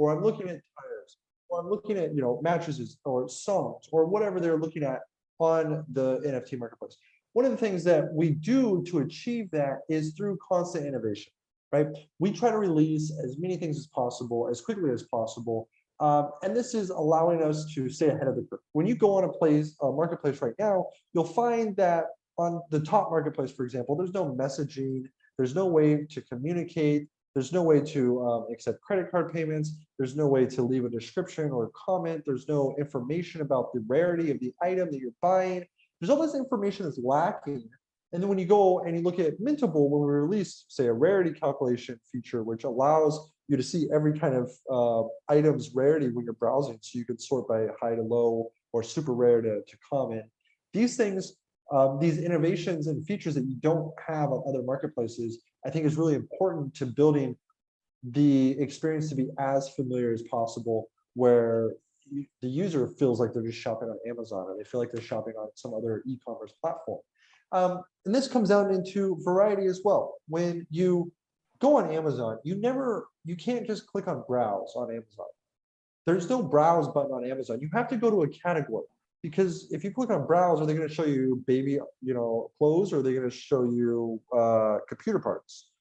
or I'm looking at tires, or I'm looking at, mattresses or songs or whatever they're looking at on the NFT marketplace. One of the things that we do to achieve that is through constant innovation, right? We try to release as many things as possible, as quickly as possible. And this is allowing us to stay ahead of the curve. When you go on a marketplace right now, you'll find that on the top marketplace, for example, there's no messaging, there's no way to communicate, there's no way to accept credit card payments, there's no way to leave a description or comment, there's no information about the rarity of the item that you're buying. There's all this information that's lacking. And then when you go and you look at Mintable, when we release, say, a rarity calculation feature, which allows you to see every kind of item's rarity when you're browsing, so you can sort by high to low or super rare to common. These things, these innovations and features that you don't have on other marketplaces, I think is really important to building the experience to be as familiar as possible, where the user feels like they're just shopping on Amazon, or they feel like they're shopping on some other e-commerce platform. And this comes down into variety as well. When you go on Amazon, you can't just click on browse on Amazon. There's no browse button on Amazon. You have to go to a category, because if you click on browse, are they going to show you baby, clothes, or are they going to show you computer parts?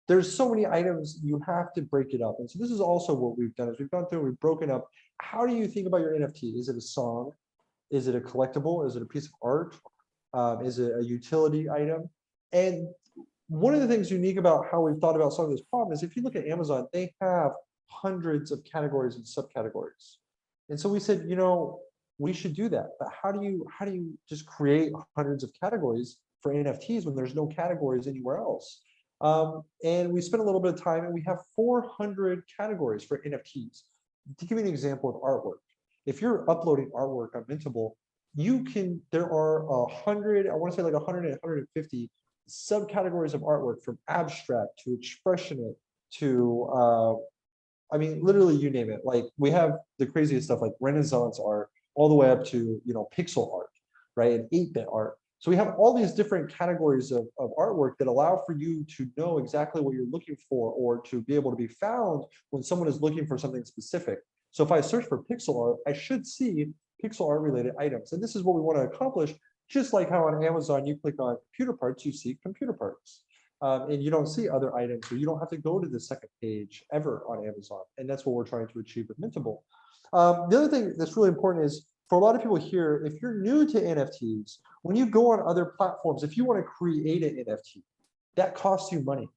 There's so many items, you have to break it up. And so this is also what we've done, is we've gone through, we've broken up. How do you think about your NFT? Is it a song? Is it a collectible? Is it a piece of art? Is it a utility item? And one of the things unique about how we've thought about solving this problem is, if you look at Amazon, they have hundreds of categories and subcategories. And so we said, we should do that. But how do you just create hundreds of categories for NFTs when there's no categories anywhere else? And we spent a little bit of time, and we have 400 categories for NFTs. To give you an example of artwork, if you're uploading artwork on Mintable, there are 100, I want to say like 100 and 150 subcategories of artwork, from abstract to expressionate to, literally you name it. Like, we have the craziest stuff like Renaissance art, all the way up to, pixel art, right? And 8-bit art. So we have all these different categories of artwork that allow for you to know exactly what you're looking for, or to be able to be found when someone is looking for something specific. So if I search for pixel art, I should see pixel art related items. And this is what we want to accomplish, just like how on Amazon, you click on computer parts, you see computer parts. And you don't see other items, or you don't have to go to the second page ever on Amazon. And that's what we're trying to achieve with Mintable. The other thing that's really important is, for a lot of people here, if you're new to NFTs, when you go on other platforms, if you want to create an NFT, that costs you money.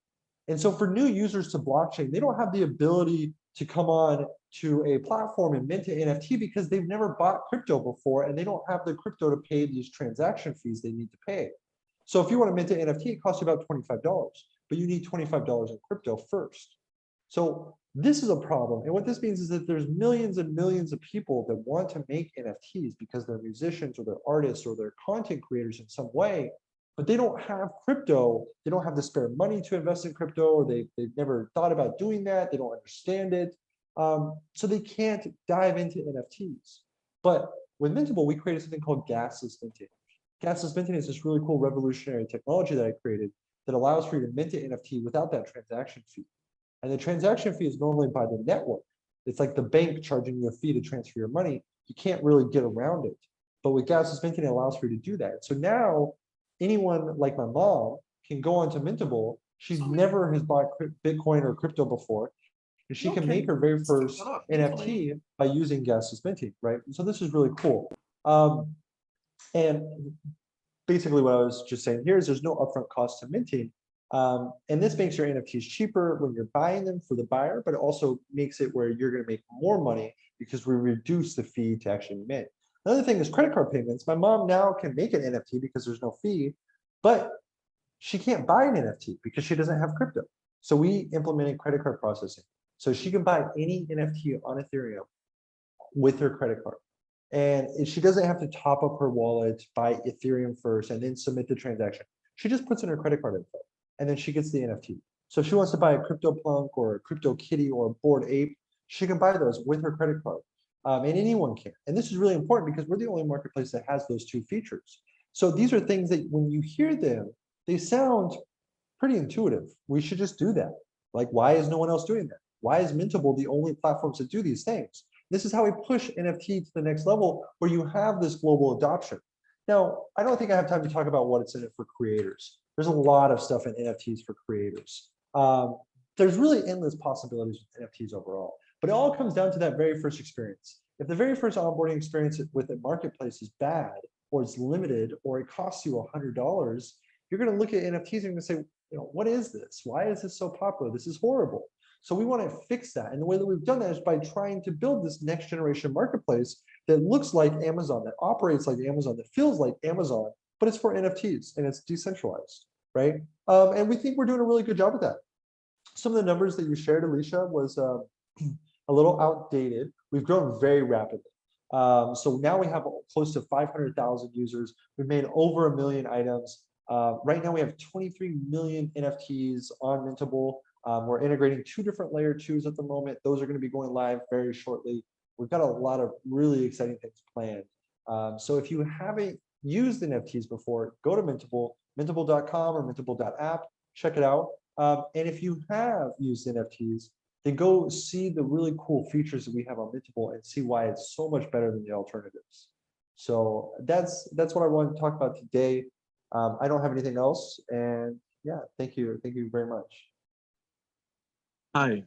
And so for new users to blockchain, they don't have the ability to come on to a platform and mint an NFT, because they've never bought crypto before, and they don't have the crypto to pay these transaction fees they need to pay. So if you want to mint an NFT, it costs you about $25, but you need $25 in crypto first. So this is a problem. And what this means is that there's millions and millions of people that want to make NFTs because they're musicians, or they're artists, or they're content creators in some way, but they don't have crypto. They don't have the spare money to invest in crypto, or they've never thought about doing that. They don't understand it. So they can't dive into NFTs. But with Mintable, we created something called gasless minting. Gasless minting is this really cool revolutionary technology that I created that allows for you to mint an NFT without that transaction fee. And the transaction fee is normally by the network. It's like the bank charging you a fee to transfer your money. You can't really get around it. But with gasless minting, it allows for you to do that. So now anyone like my mom can go onto Mintable. She's never has bought Bitcoin or crypto before, and she can make her very first NFT by using gasless minting, right? So this is really cool. And basically what I was just saying here is, there's no upfront cost to minting. And this makes your NFTs cheaper when you're buying them for the buyer, but it also makes it where you're going to make more money because we reduce the fee to actually mint. Another thing is credit card payments. My mom now can make an NFT because there's no fee, but she can't buy an NFT because she doesn't have crypto. So we implemented credit card processing. So she can buy any NFT on Ethereum with her credit card. And she doesn't have to top up her wallet, buy Ethereum first, and then submit the transaction. She just puts in her credit card info, and then she gets the NFT. So if she wants to buy a CryptoPunk or a CryptoKitty or a Bored Ape, she can buy those with her credit card. And anyone can. And this is really important because we're the only marketplace that has those two features. So these are things that when you hear them, they sound pretty intuitive. We should just do that. Like, why is no one else doing that? Why is Mintable the only platform to do these things? This is how we push NFT to the next level, where you have this global adoption. Now, I don't think I have time to talk about what's in it for creators. There's a lot of stuff in NFTs for creators. There's really endless possibilities with NFTs overall, but it all comes down to that very first experience. If the very first onboarding experience with a marketplace is bad, or it's limited, or it costs you $100, you're going to look at NFTs and you're going to say, what is this? Why is this so popular? This is horrible. So we want to fix that. And the way that we've done that is by trying to build this next generation marketplace that looks like Amazon, that operates like Amazon, that feels like Amazon, but it's for NFTs and it's decentralized, right? And we think we're doing a really good job with that. Some of the numbers that you shared, Alicia, was a little outdated. We've grown very rapidly. So now we have close to 500,000 users. We've made over 1 million items. Right now we have 23 million NFTs on Mintable. We're integrating 2 different layer 2s at the moment. Those are going to be going live very shortly. We've got a lot of really exciting things planned. So if you haven't used NFTs before, go to Mintable, mintable.com or mintable.app, check it out. And if you have used NFTs, then go see the really cool features that we have on Mintable and see why it's so much better than the alternatives. So that's what I wanted to talk about today. I don't have anything else, and yeah, thank you very much. Hi,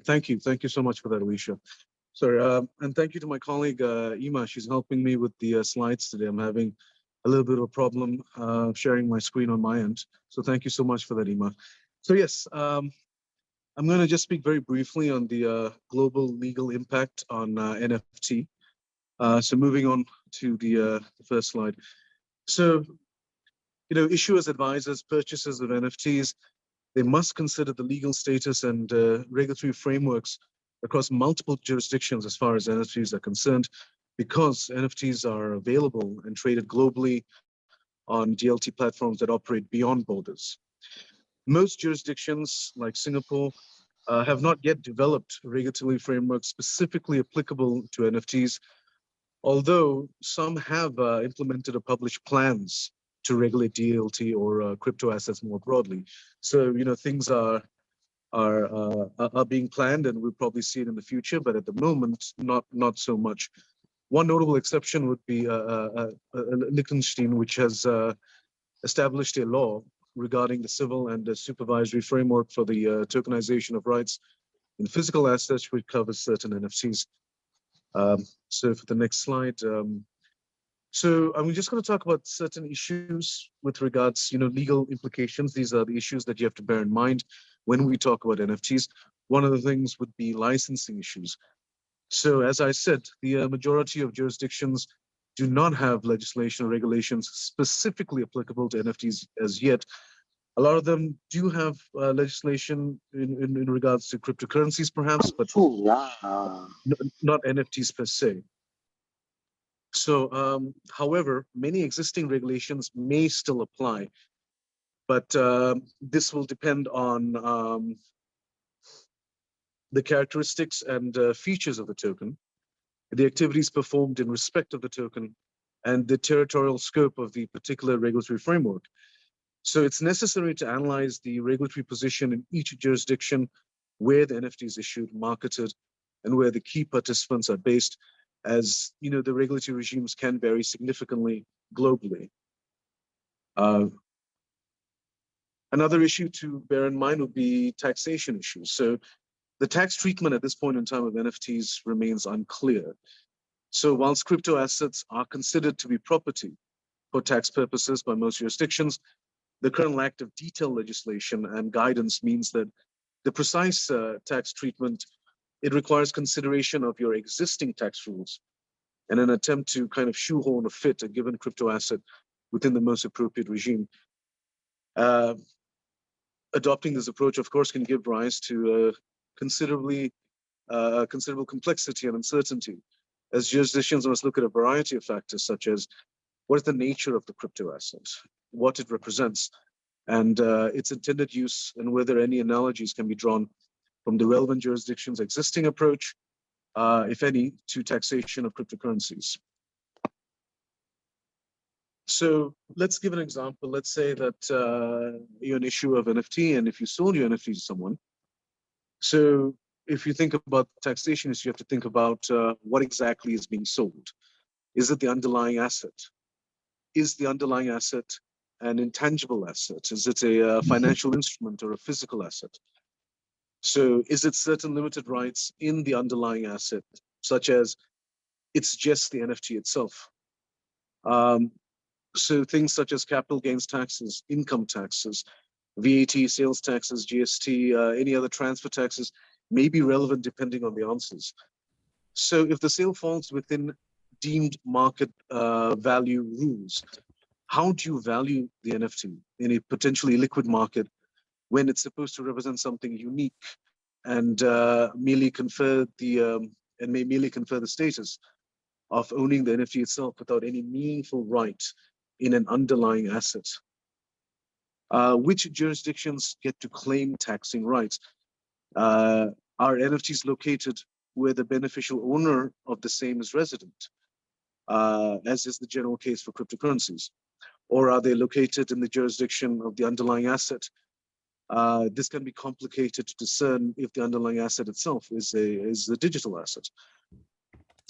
thank you so much for that, Alicia. Sorry, and thank you to my colleague Ima. She's helping me with the slides today. I'm having a little bit of a problem sharing my screen on my end, so thank you so much for that, Ima. So yes, I'm going to just speak very briefly on the global legal impact on NFT. So moving on to the first slide. So, issuers, advisors, purchasers of NFTs, they must consider the legal status and regulatory frameworks across multiple jurisdictions as far as NFTs are concerned, because NFTs are available and traded globally on DLT platforms that operate beyond borders. Most jurisdictions, like Singapore, have not yet developed regulatory frameworks specifically applicable to NFTs, although some have implemented or published plans to regulate DLT or crypto assets more broadly. So, things are being planned, and we'll probably see it in the future, but at the moment, not so much. One notable exception would be Liechtenstein, which has established a law regarding the civil and supervisory framework for the tokenization of rights in physical assets, which covers certain NFTs. So for the next slide, so I'm just going to talk about certain issues with regards, legal implications. These are the issues that you have to bear in mind when we talk about NFTs. One of the things would be licensing issues. So as I said, the majority of jurisdictions do not have legislation or regulations specifically applicable to NFTs as yet. A lot of them do have legislation in regards to cryptocurrencies, perhaps, but not NFTs per se. So, however, many existing regulations may still apply, but this will depend on the characteristics and features of the token, the activities performed in respect of the token, and the territorial scope of the particular regulatory framework. So it's necessary to analyze the regulatory position in each jurisdiction where the NFT is issued, marketed, and where the key participants are based, as the regulatory regimes can vary significantly globally. Another issue to bear in mind would be taxation issues. So the tax treatment at this point in time of NFTs remains unclear. So whilst crypto assets are considered to be property for tax purposes by most jurisdictions, the current lack of detailed legislation and guidance means that the precise tax treatment, it requires consideration of your existing tax rules and an attempt to kind of shoehorn or fit a given crypto asset within the most appropriate regime. Adopting this approach, of course, can give rise to considerable complexity and uncertainty, as jurisdictions must look at a variety of factors, such as what is the nature of the crypto asset, what it represents, and its intended use, and whether any analogies can be drawn from the relevant jurisdiction's existing approach, if any, to taxation of cryptocurrencies. So let's give an example. Let's say that you're an issuer of NFT, and if you sold your NFT to someone, so if you think about taxation, you have to think about what exactly is being sold. Is it the underlying asset? Is the underlying asset an intangible asset? Is it a financial instrument or a physical asset? So is it certain limited rights in the underlying asset, such as it's just the NFT itself? So things such as capital gains taxes, income taxes, VAT, sales taxes, GST, any other transfer taxes may be relevant depending on the answers. So if the sale falls within deemed market value rules, how do you value the NFT in a potentially liquid market when it's supposed to represent something unique and merely confer the may merely confer the status of owning the NFT itself without any meaningful right in an underlying asset? Which jurisdictions get to claim taxing rights? Are NFTs located where the beneficial owner of the same is resident, as is the general case for cryptocurrencies? Or are they located in the jurisdiction of the underlying asset? This can be complicated to discern if the underlying asset itself is a digital asset.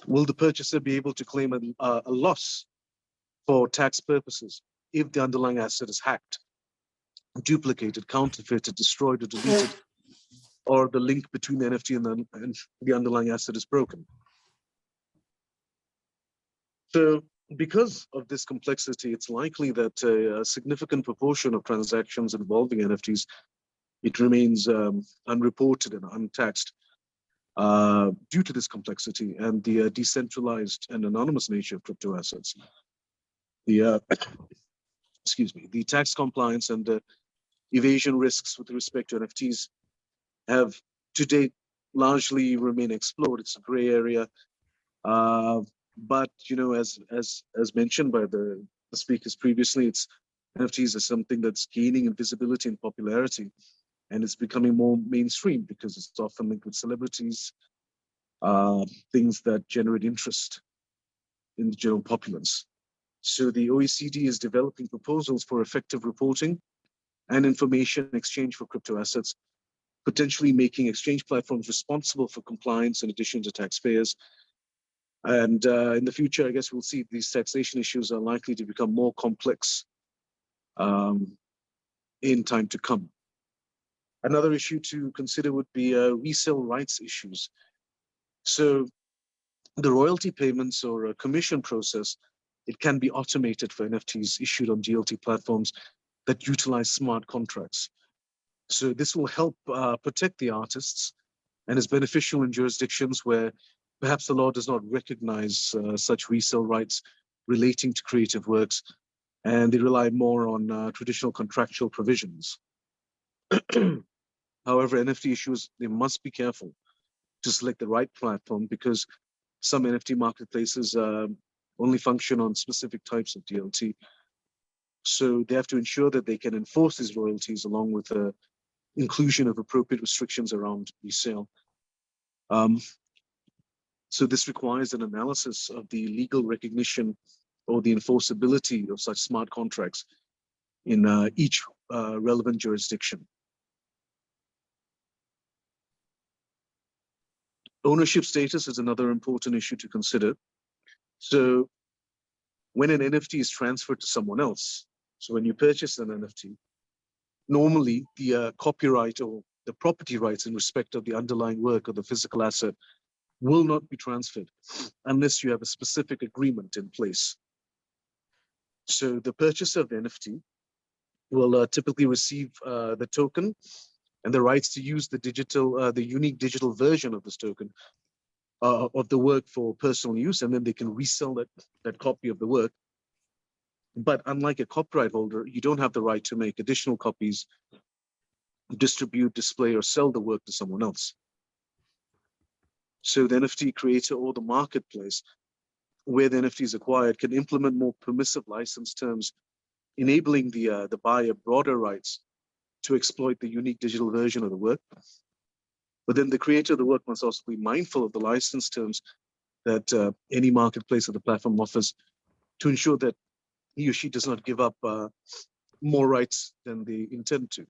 Will the purchaser be able to claim a loss for tax purposes if the underlying asset is hacked, duplicated, counterfeited, destroyed, or deleted, or the link between the NFT and the underlying asset is broken? So because of this complexity, it's likely that a significant proportion of transactions involving NFTs, it remains unreported and untaxed due to this complexity and the decentralized and anonymous nature of crypto assets. The excuse me, the tax compliance and evasion risks with respect to NFTs have to date largely remain explored. It's a gray area, but as mentioned by the speakers previously, NFTs are something that's gaining in visibility and popularity, and it's becoming more mainstream because it's often linked with celebrities, things that generate interest in the general populace. So the OECD is developing proposals for effective reporting and information exchange for crypto assets, potentially making exchange platforms responsible for compliance in addition to taxpayers. And in the future, I guess we'll see these taxation issues are likely to become more complex in time to come. Another issue to consider would be resale rights issues. So the royalty payments or a commission process, it can be automated for NFTs issued on DLT platforms that utilize smart contracts. So this will help protect the artists and is beneficial in jurisdictions where perhaps the law does not recognize such resale rights relating to creative works, and they rely more on traditional contractual provisions. However, NFT issuers, they must be careful to select the right platform because some NFT marketplaces only function on specific types of DLT. So they have to ensure that they can enforce these royalties along with the inclusion of appropriate restrictions around resale. So this requires an analysis of the legal recognition or the enforceability of such smart contracts in each relevant jurisdiction. Ownership status is another important issue to consider. So when an NFT is transferred to someone else, so when you purchase an NFT, normally the copyright or the property rights in respect of the underlying work or the physical asset will not be transferred unless you have a specific agreement in place. So the purchaser of the NFT will typically receive the token and the rights to use the unique digital version of this token of the work for personal use, and then they can resell that copy of the work. But unlike a copyright holder, you don't have the right to make additional copies, distribute, display, or sell the work to someone else. So the NFT creator or the marketplace where the NFT is acquired can implement more permissive license terms, enabling the buyer broader rights to exploit the unique digital version of the work. But then the creator of the work must also be mindful of the license terms that any marketplace or the platform offers to ensure that he or she does not give up more rights than they intend to.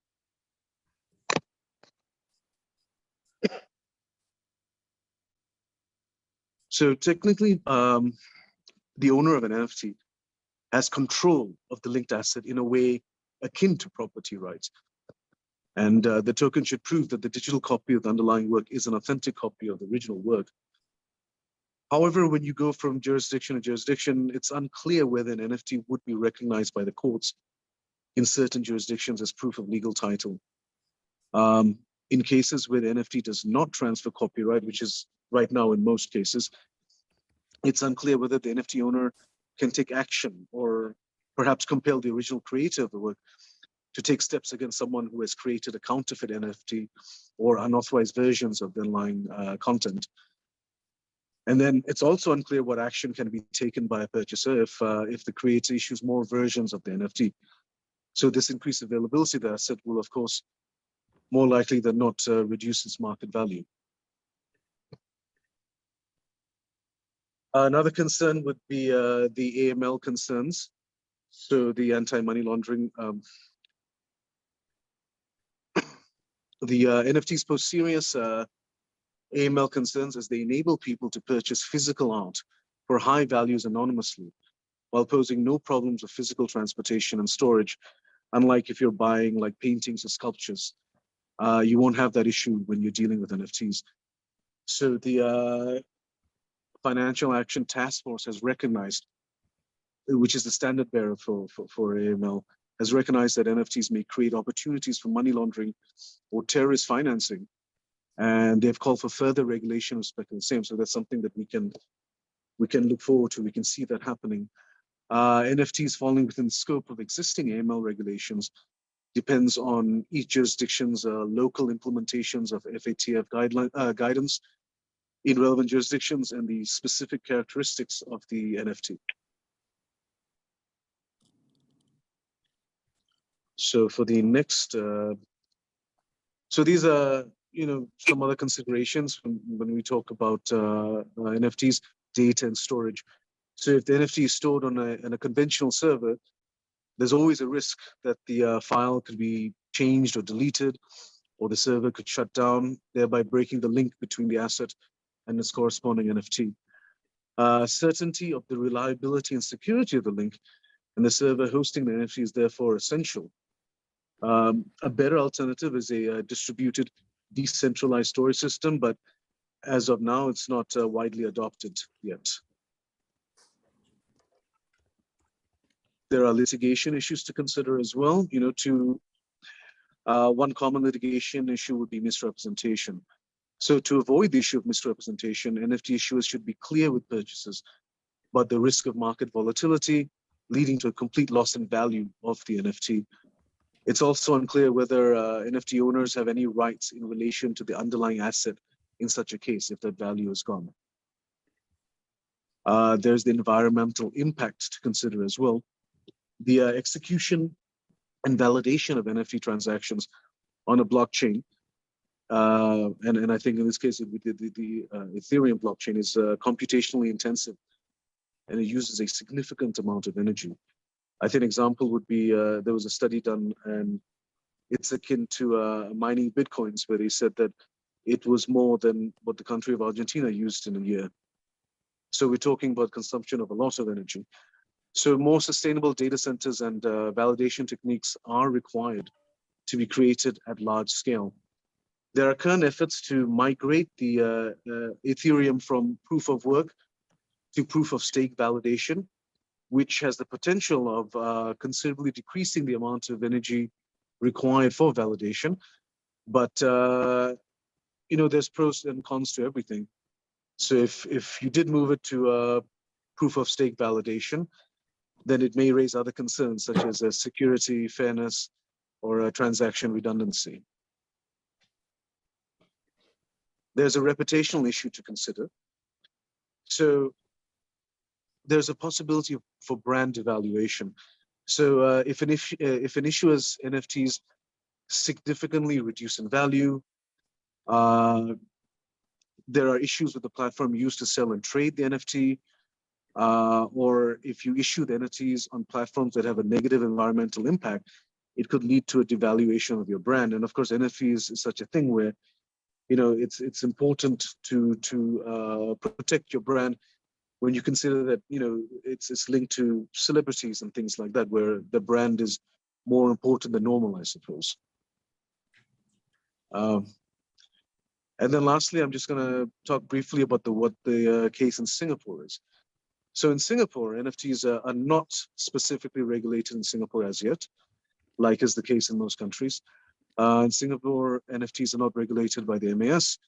So technically, the owner of an NFT has control of the linked asset in a way akin to property rights. And the token should prove that the digital copy of the underlying work is an authentic copy of the original work. However, when you go from jurisdiction to jurisdiction, it's unclear whether an NFT would be recognized by the courts in certain jurisdictions as proof of legal title. In cases where the NFT does not transfer copyright, which is right now in most cases, it's unclear whether the NFT owner can take action or perhaps compel the original creator of the work to take steps against someone who has created a counterfeit NFT or unauthorized versions of the underlying content. And then it's also unclear what action can be taken by a purchaser if the creator issues more versions of the NFT. So this increased availability of the asset will, of course, more likely than not reduce its market value. Another concern would be the AML concerns. So the anti-money laundering, the NFTs pose serious AML concerns as they enable people to purchase physical art for high values anonymously, while posing no problems of physical transportation and storage, unlike if you're buying like paintings or sculptures. You won't have that issue when you're dealing with NFTs. So the Financial Action Task Force has recognized, which is the standard bearer for AML, has recognized that NFTs may create opportunities for money laundering or terrorist financing. And they've called for further regulation with respect to the same. So that's something that we can look forward to. We can see that happening. NFTs falling within the scope of existing AML regulations depends on each jurisdiction's local implementations of FATF guidance in relevant jurisdictions and the specific characteristics of the NFT. So for the next, so these are, some other considerations when we talk about NFTs, data and storage. So if the NFT is stored on a conventional server, there's always a risk that the file could be changed or deleted, or the server could shut down, thereby breaking the link between the asset and its corresponding NFT. Certainty of the reliability and security of the link and the server hosting the NFT is therefore essential. A better alternative is a distributed, decentralized storage system, but as of now, it's not widely adopted yet. There are litigation issues to consider as well. One common litigation issue would be misrepresentation. So to avoid the issue of misrepresentation, NFT issuers should be clear with purchasers about the risk of market volatility, leading to a complete loss in value of the NFT. It's also unclear whether NFT owners have any rights in relation to the underlying asset in such a case if that value is gone. There's the environmental impact to consider as well. The execution and validation of NFT transactions on a blockchain, and I think in this case, the Ethereum blockchain is computationally intensive, and it uses a significant amount of energy. I think an example would be, there was a study done, and it's akin to mining Bitcoins, where they said that it was more than what the country of Argentina used in a year. So we're talking about consumption of a lot of energy. So more sustainable data centers and validation techniques are required to be created at large scale. There are current efforts to migrate the Ethereum from proof of work to proof of stake validation, which has the potential of considerably decreasing the amount of energy required for validation. But, there's pros and cons to everything. So if you did move it to proof of stake validation, then it may raise other concerns such as security, fairness, or transaction redundancy. There's a reputational issue to consider. So there's a possibility for brand devaluation. So if an issuer's NFTs significantly reduce in value, there are issues with the platform used to sell and trade the NFT, or if you issue the NFTs on platforms that have a negative environmental impact, it could lead to a devaluation of your brand. And of course, NFTs is such a thing where it's important to protect your brand when you consider that, it's linked to celebrities and things like that, where the brand is more important than normal, I suppose. And then lastly, I'm just going to talk briefly about what the case in Singapore is. So in Singapore, NFTs are not specifically regulated in Singapore as yet, like is the case in most countries. In Singapore, NFTs are not regulated by the MAS,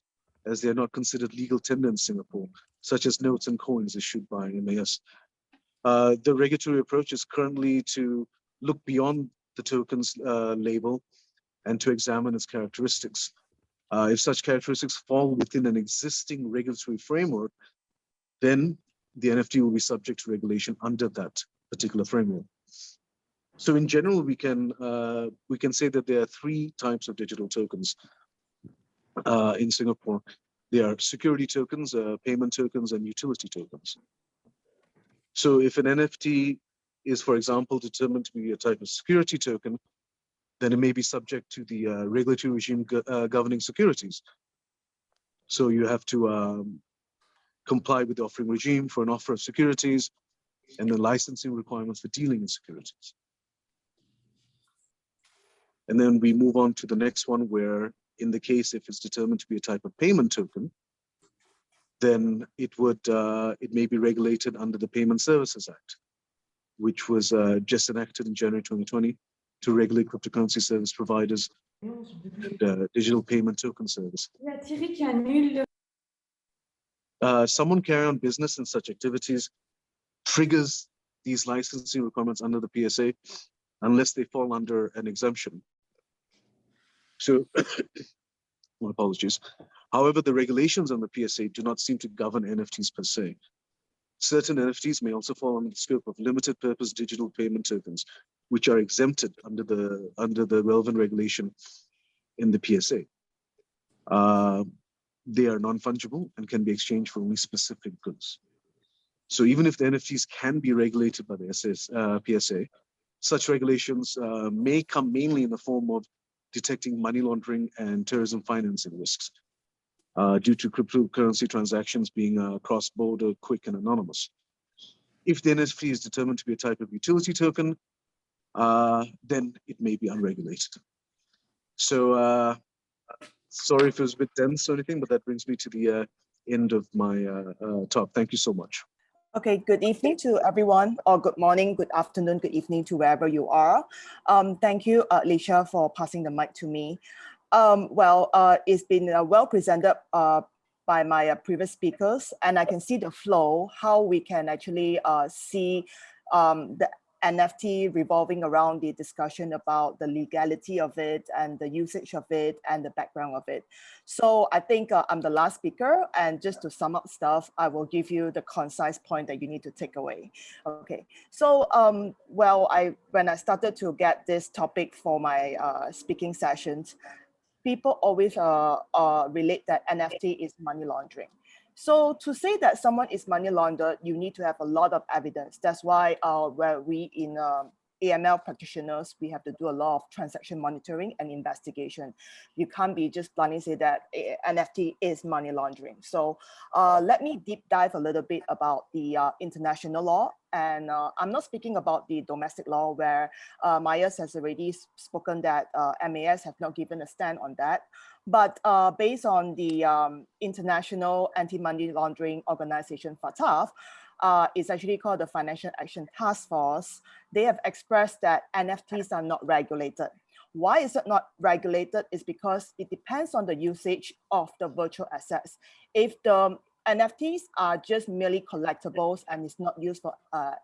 as they are not considered legal tender in Singapore, such as notes and coins issued by MAS. The regulatory approach is currently to look beyond the token's label and to examine its characteristics. If such characteristics fall within an existing regulatory framework, then the NFT will be subject to regulation under that particular framework. So in general, we can say that there are three types of digital tokens in Singapore. There are security tokens, payment tokens, and utility tokens. So if an NFT is, for example, determined to be a type of security token, then it may be subject to the regulatory regime governing securities. So you have to comply with the offering regime for an offer of securities and the licensing requirements for dealing in securities. And then we move on to the next one, where in the case, if it's determined to be a type of payment token, then it may be regulated under the Payment Services Act, which was just enacted in January 2020 to regulate cryptocurrency service providers and digital payment token service. Someone carrying on business in such activities triggers these licensing requirements under the PSA unless they fall under an exemption. So, my apologies. However, the regulations on the PSA do not seem to govern NFTs per se. Certain NFTs may also fall under the scope of limited purpose digital payment tokens, which are exempted under the relevant regulation in the PSA. They are non-fungible and can be exchanged for only specific goods. So even if the NFTs can be regulated by the PSA, such regulations may come mainly in the form of detecting money laundering and terrorism financing risks due to cryptocurrency transactions being cross-border, quick, and anonymous. If the NFT is determined to be a type of utility token, then it may be unregulated. So sorry if it was a bit dense or anything, but that brings me to the end of my talk. Thank you so much. Okay, good evening to everyone, or good morning, good afternoon, good evening to wherever you are. Thank you, Alicia, for passing the mic to me. It's been well presented by my previous speakers, and I can see the flow, how we can actually see the NFT revolving around the discussion about the legality of it and the usage of it and the background of it. So I think I'm the last speaker, and just to sum up stuff, I will give you the concise point that you need to take away. Okay, so when I started to get this topic for my speaking sessions, people always relate that NFT is money laundering. So to say that someone is money laundered, you need to have a lot of evidence. That's why where we in AML practitioners, we have to do a lot of transaction monitoring and investigation. You can't be just blindly say that NFT is money laundering. So let me deep dive a little bit about the international law. And I'm not speaking about the domestic law, where Maiyaz has already spoken that MAS have not given a stand on that. But based on the International Anti-Money Laundering Organization, FATF, it's actually called the Financial Action Task Force. They have expressed that NFTs are not regulated. Why is it not regulated? Is because it depends on the usage of the virtual assets. If the NFTs are just merely collectibles and it's not used for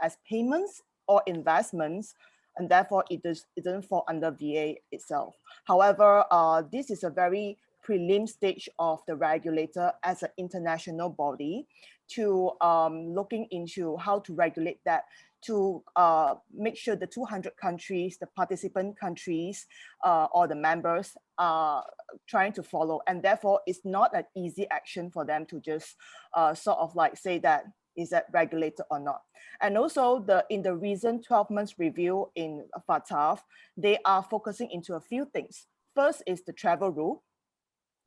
as payments or investments, and therefore it doesn't fall under VA itself. However, this is a very prelim stage of the regulator as an international body to looking into how to regulate that, to make sure the 200 countries, the participant countries or the members are trying to follow. And therefore it's not an easy action for them to just sort of like say that, is that regulated or not? And also in the recent 12 months review in FATF, they are focusing into a few things. First is the travel rule.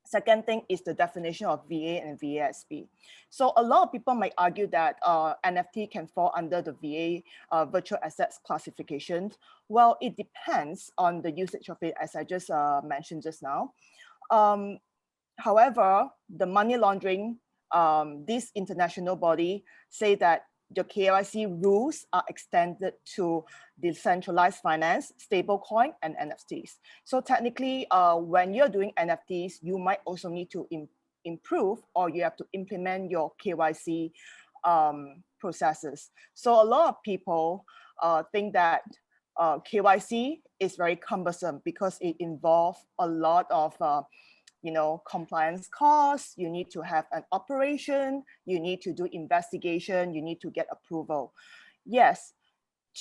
Second thing is the definition of VA and VASP. So a lot of people might argue that NFT can fall under the VA virtual assets classification. Well, it depends on the usage of it, as I just mentioned just now. However, the money laundering, this international body say that the KYC rules are extended to decentralized finance, stablecoin, and NFTs. So technically, when you're doing NFTs, you might also need to improve, or you have to implement your KYC processes. So a lot of people think that KYC is very cumbersome because it involves a lot of compliance costs, you need to have an operation, you need to do investigation, you need to get approval. Yes,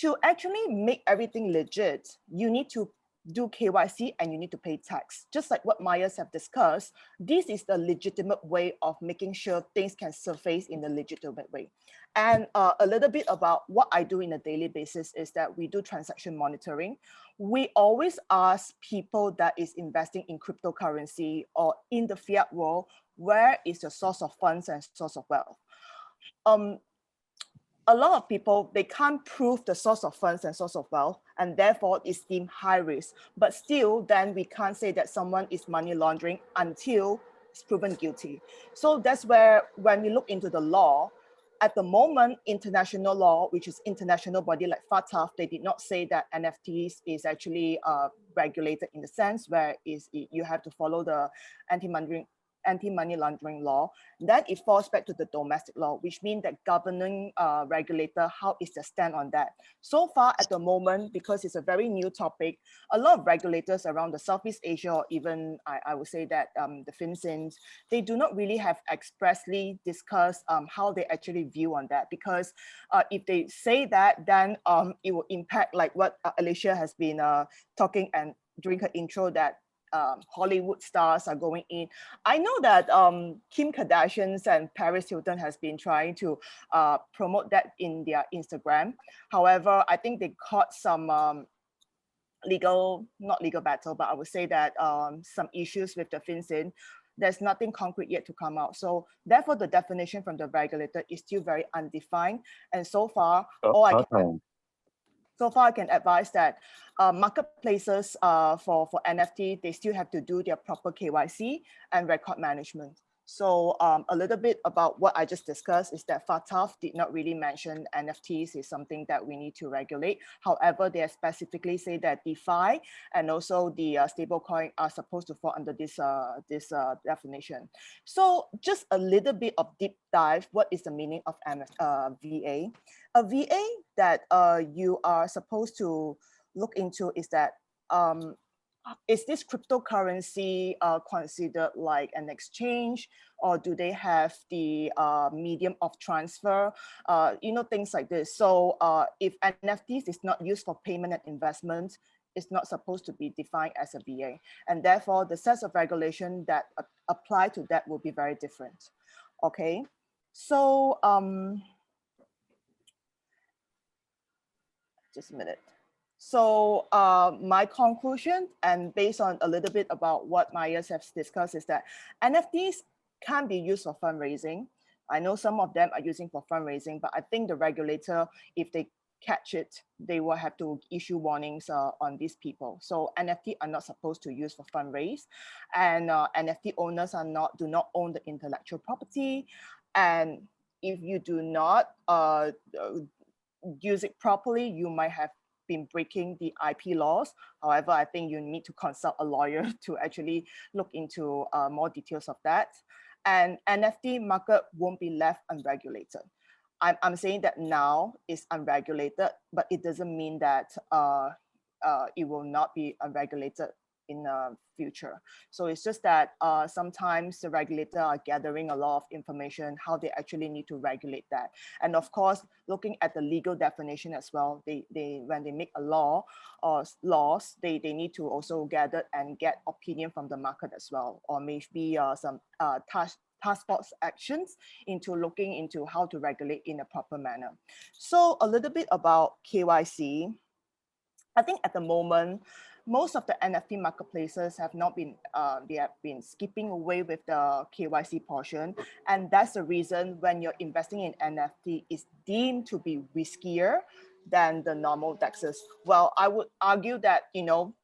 to actually make everything legit, you need to do KYC and you need to pay tax. Just like what Maiyaz have discussed, this is the legitimate way of making sure things can surface in the legitimate way. And a little bit about what I do in a daily basis is that we do transaction monitoring. We always ask people that is investing in cryptocurrency or in the fiat world, where is the source of funds and source of wealth? A lot of people, they can't prove the source of funds and source of wealth, and therefore it's deemed high risk. But still, then we can't say that someone is money laundering until it's proven guilty. So that's where, when we look into the law, at the moment, international law, which is international body like FATF, they did not say that NFTs is actually regulated in the sense where you have to follow the anti-money laundering law. That it falls back to the domestic law, which means that governing regulator, how is the stand on that? So far at the moment, because it's a very new topic, a lot of regulators around the Southeast Asia, or even I would say that the FinCENs, they do not really have expressly discussed how they actually view on that, because if they say that, then it will impact like what Alicia has been talking and during her intro, that Hollywood stars are going in. I know that Kim Kardashian and Paris Hilton has been trying to promote that in their Instagram. However, I think they caught some not legal battle, but I would say that some issues with the FinCEN. There's nothing concrete yet to come out. So therefore, the definition from the regulator is still very undefined. And so far, I can advise that marketplaces for NFT, they still have to do their proper KYC and record management. So a little bit about what I just discussed is that FATF did not really mention NFTs is something that we need to regulate. However, they specifically say that DeFi and also the stablecoin are supposed to fall under this definition. So just a little bit of deep dive, what is the meaning of VA? A VA that you are supposed to look into is that is this cryptocurrency considered like an exchange, or do they have the medium of transfer? Things like this. So if NFTs is not used for payment and investment, it's not supposed to be defined as a VA. And therefore, the sets of regulation that apply to that will be very different. Okay, so just a minute. So my conclusion, and based on a little bit about what Maiyaz has discussed, is that NFTs can be used for fundraising. I know some of them are using for fundraising, but I think the regulator, if they catch it, they will have to issue warnings on these people. So NFT are not supposed to use for fundraise, and NFT owners do not own the intellectual property. And if you do not use it properly, you might have been breaking the IP laws. However, I think you need to consult a lawyer to actually look into more details of that. And NFT market won't be left unregulated. I'm saying that now it's unregulated, but it doesn't mean that it will not be unregulated in the future. So it's just that sometimes the regulator are gathering a lot of information, how they actually need to regulate that. And of course, looking at the legal definition as well, when they make a law or laws, they need to also gather and get opinion from the market as well, or maybe some task force actions into looking into how to regulate in a proper manner. So a little bit about KYC. I think at the moment, most of the NFT marketplaces have not been, they have been skipping away with the KYC portion. And that's the reason when you're investing in NFT, it's deemed to be riskier than the normal DEXs. Well, I would argue that, you know,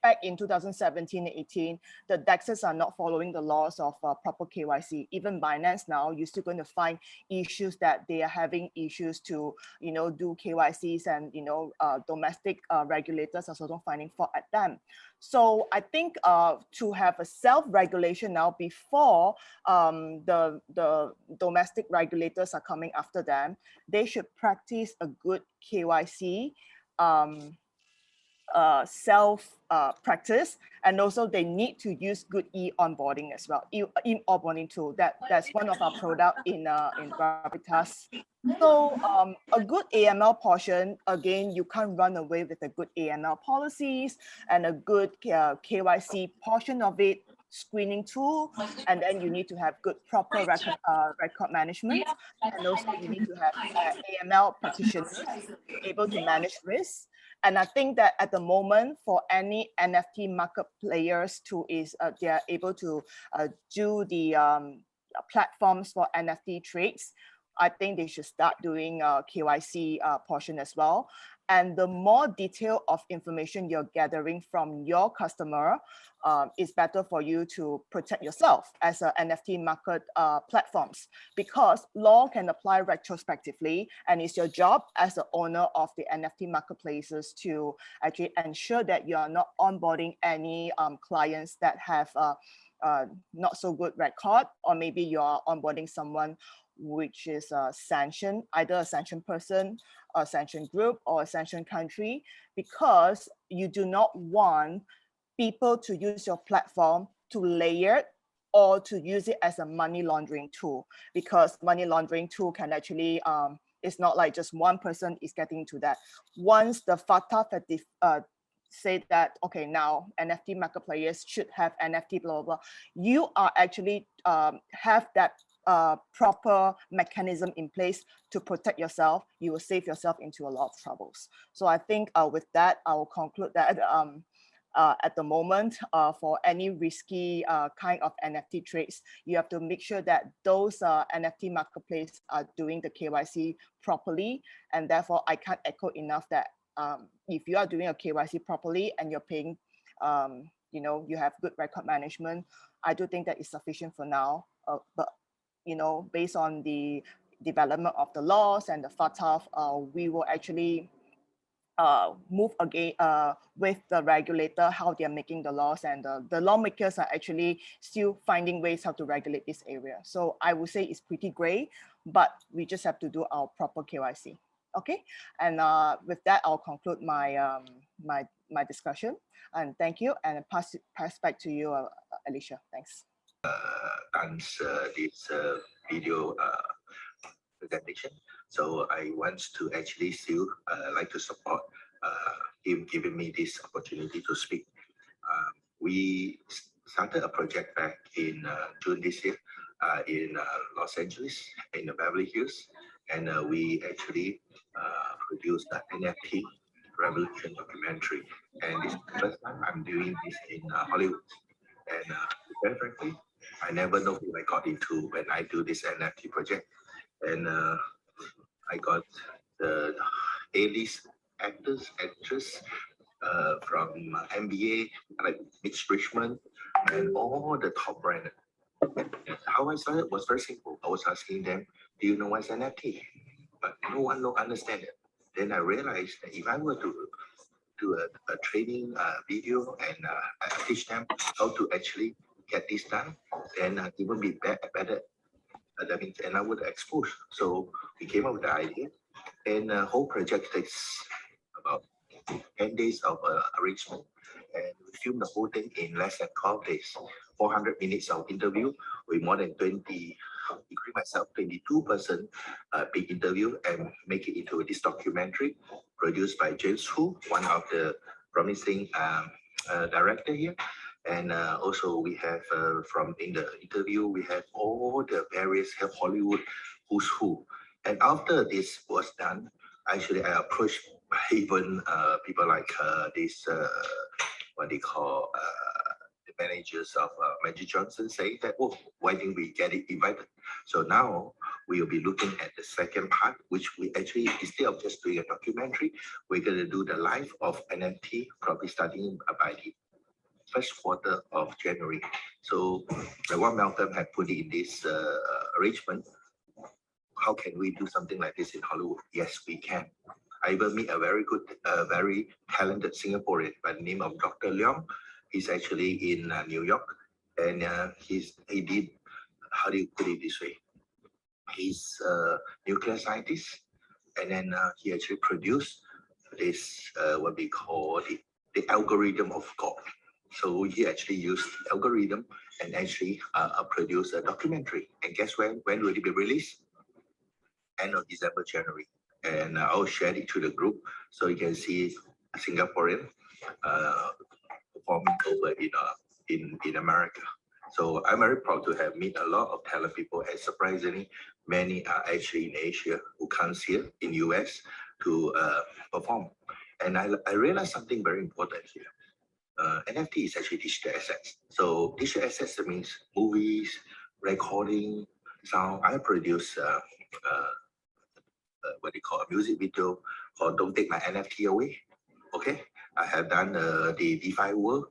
back in 2017 and 18, the DEXs are not following the laws of proper KYC. Even Binance now, you're still going to find issues that they are having issues to, you know, do KYCs, and, you know, domestic regulators are also finding fault at them. So I think to have a self-regulation now before the domestic regulators are coming after them, they should practice a good KYC self-practice, and also they need to use good e-onboarding as well. E-onboarding tool, that's one of our product in Gravitas. So a good AML portion, again, you can't run away with a good AML policies and a good KYC portion of it, screening tool, and then you need to have good proper record management, and also you need to have AML practitioners able to manage risk. And I think that at the moment, for any NFT market players to they are able to do the platforms for NFT trades, I think they should start doing KYC portion as well. And the more detail of information you're gathering from your customer, it's better for you to protect yourself as a NFT market platforms, because law can apply retrospectively, and it's your job as the owner of the NFT marketplaces to actually ensure that you are not onboarding any clients that have not so good record, or maybe you are onboarding someone which is sanctioned, either a sanctioned person, a sanctioned group, or a sanctioned country, because you do not want people to use your platform to layer it or to use it as a money laundering tool, because money laundering tool can actually, it's not like just one person is getting into that. Once the FATF say that, okay, now NFT market players should have NFT, blah, blah, blah, you are actually have that proper mechanism in place to protect yourself. You will save yourself into a lot of troubles. So I think with that, I will conclude that at the moment, for any risky kind of NFT trades, you have to make sure that those NFT marketplaces are doing the KYC properly. And therefore, I can't echo enough that if you are doing a KYC properly and you're paying, you know, you have good record management, I do think that is sufficient for now. But you know, based on the development of the laws and the FATF, we will actually move again with the regulator, how they're making the laws, and the lawmakers are actually still finding ways how to regulate this area. So I would say it's pretty gray, but we just have to do our proper KYC. Okay, and with that, I'll conclude my my discussion. And thank you, and pass back to you, Alicia. Thanks. Thanks this video presentation. So I want to actually still like to support him giving me this opportunity to speak. We started a project back in June this year in Los Angeles, in the Beverly Hills, and we actually produced the NFT Revolution documentary. And this is the first time I'm doing this in Hollywood. And very frankly, I never know who I got into when I do this NFT project. And I got the A-list actors, actress from NBA, like Mitch Richmond, and all the top brand. How I started was very simple. I was asking them, do you know what's NFT? But no one will understand it. Then I realized that if I were to do a training video and teach them how to actually get this done, then it will be better. That means, and I would expose. So we came up with the idea, and the whole project takes about 10 days of arrangement, and we filmed the whole thing in less than 12 days. 400 minutes of interview with more than 20, including myself, 22-person big interview, and make it into this documentary produced by James Hu, one of the promising director here. And also we have from in the interview, we have all the various Hollywood who's who. And after this was done, actually I approached even people like this what they call the managers of Magic Johnson saying that, oh, why didn't we get it invited? So now we will be looking at the second part, which we actually, instead of just doing a documentary, we're going to do the live of NFT, probably starting by the first quarter of January. So like what Malcolm had put in this arrangement, how can we do something like this in Hollywood? Yes, we can. I will meet a very good, very talented Singaporean by the name of Dr. Leong. He's actually in New York, and he did, how do you put it this way? He's a nuclear scientist, and then he actually produced this, what we call the algorithm of God. So he actually used algorithm and actually produced a documentary. And guess when will it be released? End of December, January. And I'll share it to the group so you can see a Singaporean performing over in America. So I'm very proud to have met a lot of talented people, and surprisingly, many are actually in Asia who comes here in US to perform. And I realized something very important here. NFT is actually digital assets. So digital assets means movies, recording, sound. I produce what they call a music video called "Don't Take My NFT Away." Okay, I have done the DeFi World,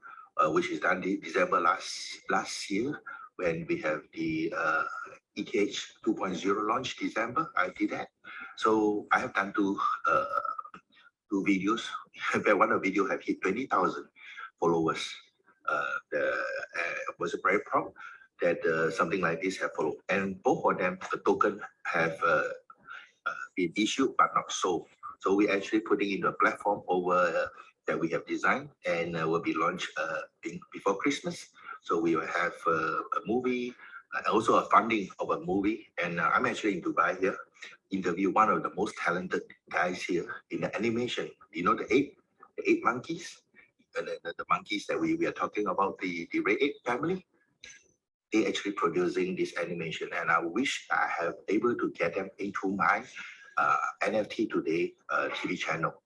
which is done December last year when we have the ETH 2.0 launch December. I did that. So I have done two videos. In fact, one of the video have hit 20,000 followers. Was very proud that something like this have followed, and both of them, the token have been issued but not sold. So we actually putting in a platform over that we have designed, and will be launched before Christmas. So we will have a movie, also a funding of a movie, and I'm actually in Dubai here, interview one of the most talented guys here in the animation. You know the eight monkeys, the monkeys that we are talking about, the Red Ape family. They actually producing this animation, and I wish I have able to get them into my NFT Today TV channel.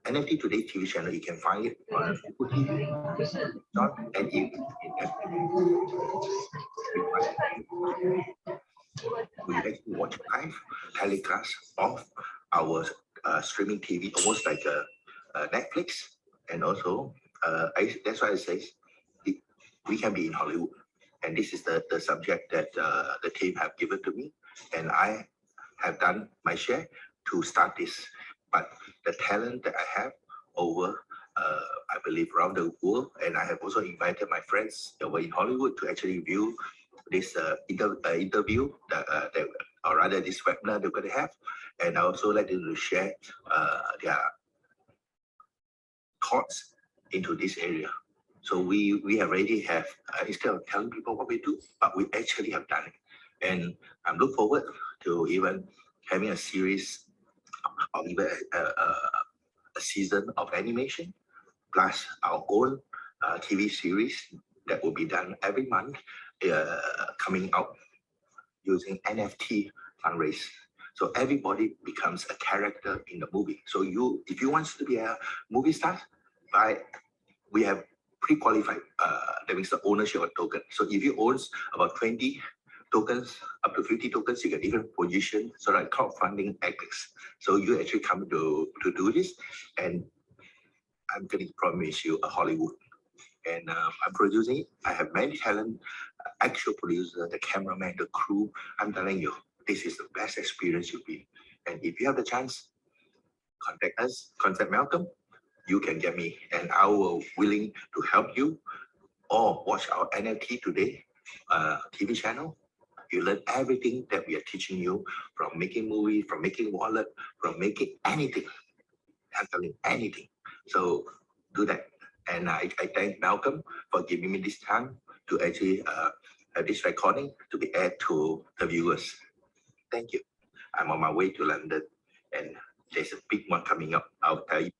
NFT Today TV channel, you can find it on TV, and we actually watch live telecast of our streaming TV, almost like a Netflix, and also that's why I say we can be in Hollywood. And this is the subject that the team have given to me, and I have done my share to start this. But the talent that I have over, I believe, around the world, and I have also invited my friends over in Hollywood to actually view this interview that or rather this webinar they're going to have, and I also like them to share their thoughts into this area. So we already have, instead of telling people what we do, but we actually have done it. And I'm looking forward to even having a series or even a season of animation, plus our own TV series that will be done every month, coming out using NFT fundraise. So everybody becomes a character in the movie. So if you want to be a movie star, we have pre-qualified, that means the ownership of token. So if you own about 20 tokens, up to 50 tokens, you can even position, so like crowdfunding ethics. So you actually come to do this, and I'm going to promise you a Hollywood. And I'm producing it. I have many talent, actual producer, the cameraman, the crew. I'm telling you, this is the best experience you'll be. And if you have the chance, contact us, contact Malcolm. You can get me, and I will willing to help you, or watch our NFT Today TV channel. You learn everything that we are teaching you, from making movie, from making wallet, from making anything, handling anything. So do that. And I thank Malcolm for giving me this time to actually have this recording to be aired to the viewers. Thank you. I'm on my way to London, and there's a big one coming up. I'll tell you